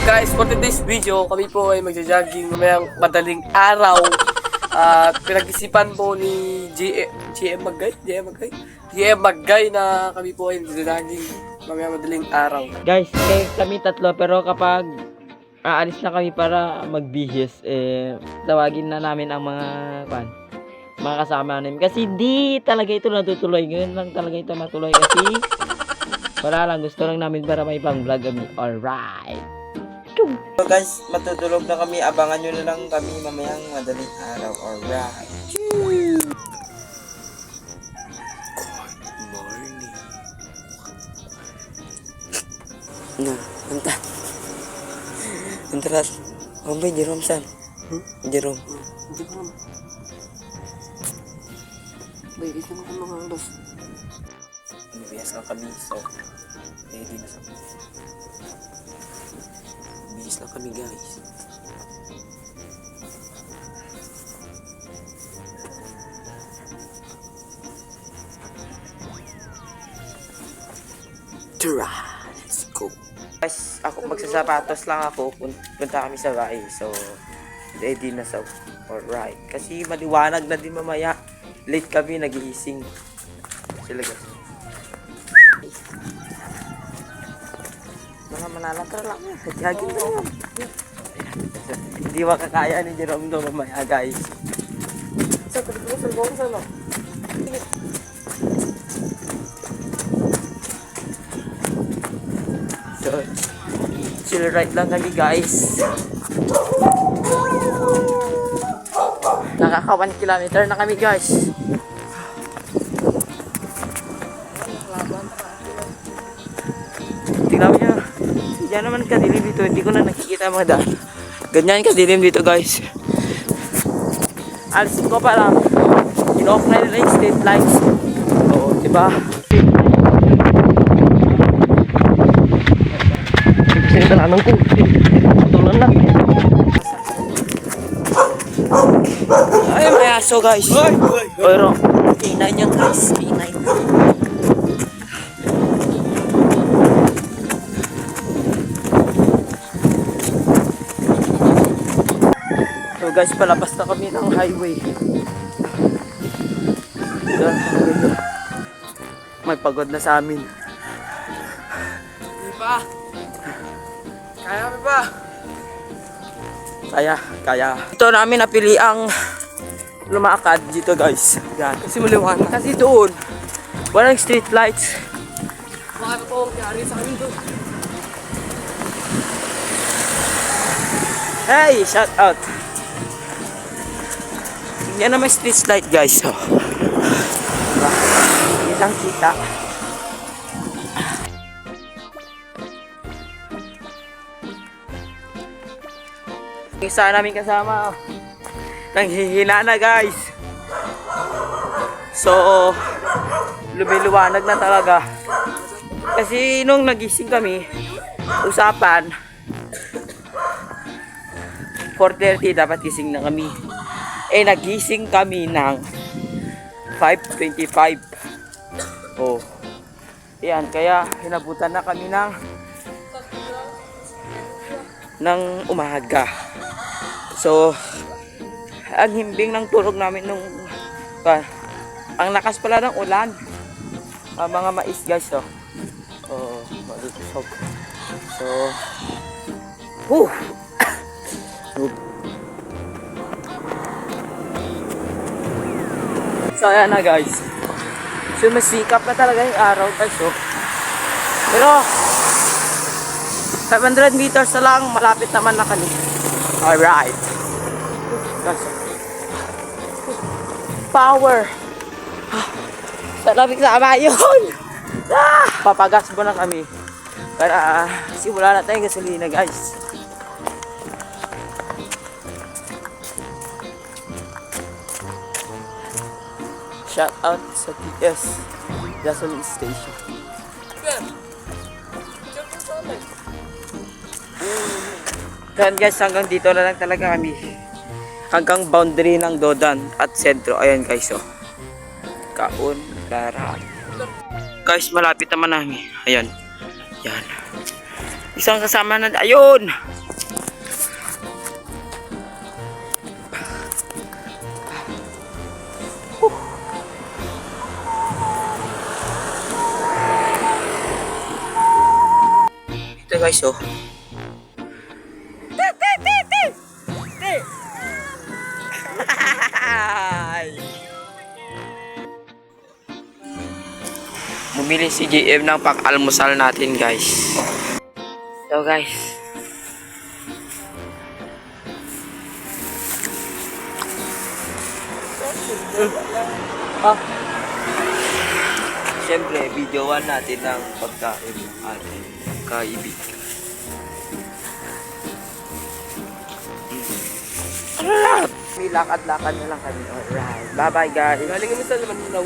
guys, for today's video, kami po ay magja-jogging mamayang madaling araw. At pinag-isipan po ni GM Magay na kami po ay magja-jogging mamayang madaling araw. Guys, kami tatlo, pero kapag aalis na kami para magbihis, tawagin na namin ang mga kasama namin. Kasi di talaga ito natutuloy. Ngayon lang talaga ito matuloy kasi wala lang, gusto lang namin para may pang vlog kami. Alright. So guys, matutulog na kami. Abangan nyo na lang kami mamayang madaling araw. Alright. Good morning. Na, anta. Antarat. Ombay, Jerome san? Jerome. Hindi ko naman. Baik, ito naman mga oras. Bihas lang kami, so ready na sa bihis lang kami guys. Tara, let's go. Guys, ako magsasapatos lang ako. Punta kami sa bahay, so ready na sa alright. Kasi maliwanag na din mamaya. Late kami nagigising. Sila guys. Mga manalatar lang yan. Jogging na yan. Hindi makakaya ni Jerome to mamaya guys. Sa tabi sa no? So, chill ride lang kami guys. Nakaka 1 kilometer na kami guys. Tingnan mo nyo. Yan naman kadilim dito. Hindi ko na nakikita mga daan. Ganyan kadilim dito guys. Alisin ko pa lang. In-off na nila yung street lights. Oo, diba? Kasi talanang ko. Patulan lang. Ay, may aso guys. Pero, K9 yan guys. K9. So guys, palabas na kami ng highway. May pagod na sa amin. Hindi pa. Kaya kami pa. Kaya. Ito namin napili ang lumakad dito guys. Yan. Kasi maliwanag. Kasi doon, walang street lights. Baka po kaya sa amin doon. Hey, shout out. Yan na may street light guys. Oh. Diba? Kitang kita. Isa namin kasama. Nanghihina na guys. So, lumiluwanag na talaga. Kasi nung nagising kami, usapan 4:30 dapat gising na kami. Nagising kami ng 5:25. Oh. Yan, kaya hinabutan na kami ng umaga. So, ang himbing ng tulog namin nung ang lakas pala ng ulan. Mga mais guys, oh. Oh, malusog. So, So ayan na guys. Sumisikap na talaga yung araw guys, oh. Pero 500 meters na lang, malapit naman na kami. Alright. Power. Sa labing sama yun. Papagas mo na kami. Para simula na tayong gasolina guys. Shout out sa TS gasoline station. Kaya guys, hanggang dito na lang talaga kami. Hanggang boundary ng Dodan at sentro. Ayan guys, oh. Kaun, Lara. Guys, malapit naman namin. Ayan. Yan. Isang kasama na, ayun! Ito guys, oh. Bumili si JM ng pang-almusal natin, guys. So, guys. Siyempre, videoan natin ang pagkain ng ating kaibigan. May lakad-lakad na lang kami. Alright. Bye-bye, guys. Galing kami sa Manila.